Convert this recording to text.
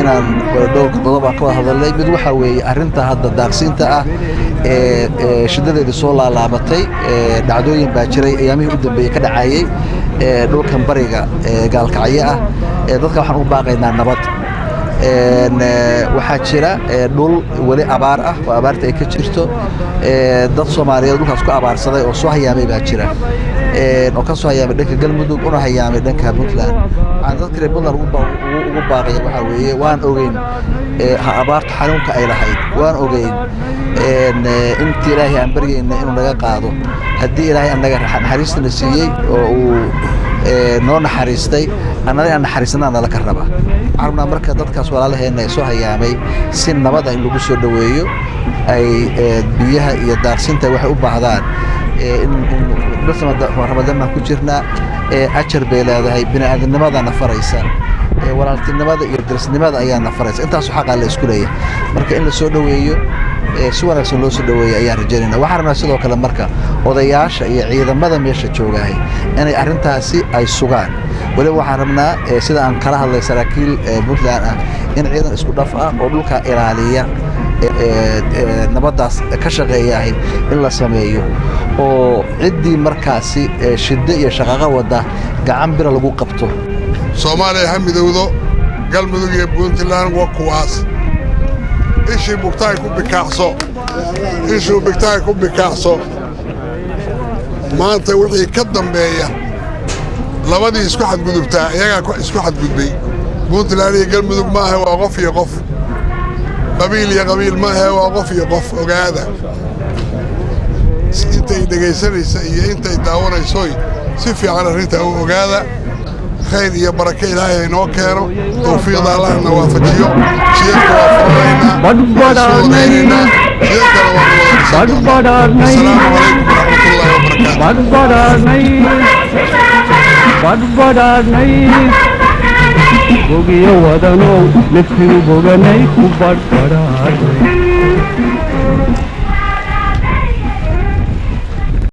inaan dhowr qodob aan ka wada hadalnay mid waxa weeye arrinta hadda daaqsinta ah shidadeedii soo laalaabatay dhacdooyin baa jiray ayaamihii u dambeeyey ka dhacayay dhulkan bariga gaalkacyo ah dadka waxaan u baaqaynaa nabad waxaa jira dhul weli abaar ah oo abaarta ay ka jirto dad Soomaaliyeed dhulkaas ku abaarsaday oo soo hayaamay baa jira oo ka soo hayaamay dhanka Galmudug una hayaamay dhanka Puntland aan dadka reer Puntland ugu baaqay waxa weeye waan ogeyn abaarta xanuunka ay lahayd waan ogeyn intii Ilaahay aan baryayna inuu naga qaado haddii Ilaahay anaga naxariisna siiyay oo uu noo naxariistay annaga aan naxariisnaa la ka raba arna marka dadkaas walaalaheena ay soo hayaamay si nabad ah in lagu soo dhaweeyo ay biyaha iyo daaqsinta waxay u baahdaan in Ramadaan ku jirna ajar bay leedahay bini'aadanimada nafaraysa walaaltinimada iyo darisnimada ayaa nafaraysa intaas xaq la isku leeyahay marka in la soo dhaweeyo si wanaagsan loo soo dhaweeyo ayaa rajaynaa waxaan rabnaa sidoo kale marka odayaasha iyo ciidamada meesha joogahay inay arrintaasi ay sugaan wali waxaan rabnaa sida aan kala hadlay saraakiil Puntland ah in ciidan isku dhaf ah oo dhulka ilaaliya nabadaas ka shaqeeyahay in la sameeyo oo ciddii markaasi shiddo iyo shaqaqa wada gacan bir lagu qabto Soomaaliya hamidowdo Galmudug iyo Puntland waa kuwaas ishii bugtaay ku bikaacso maanta wixii ka dambeeya labadii isku xadgudubtaa iyagaa isku xadgudbay Puntland iyo Galmudug ma aha waa qof iyo qof qabiil iyo qabiil ma aha waa qof iyo qof ogaada intay dhagaysanaysa iyo intay daawanayso si fiican arrinta u ogaada خير يا بركة إلهي نوكيرو توفيق الله نوافجيو سيدك وفرنا بدبدارنا السلام عليكم ورحمة الله وبركاته بدبدارنا بوغيو ودانو نفسي بوغناي بدبدارنا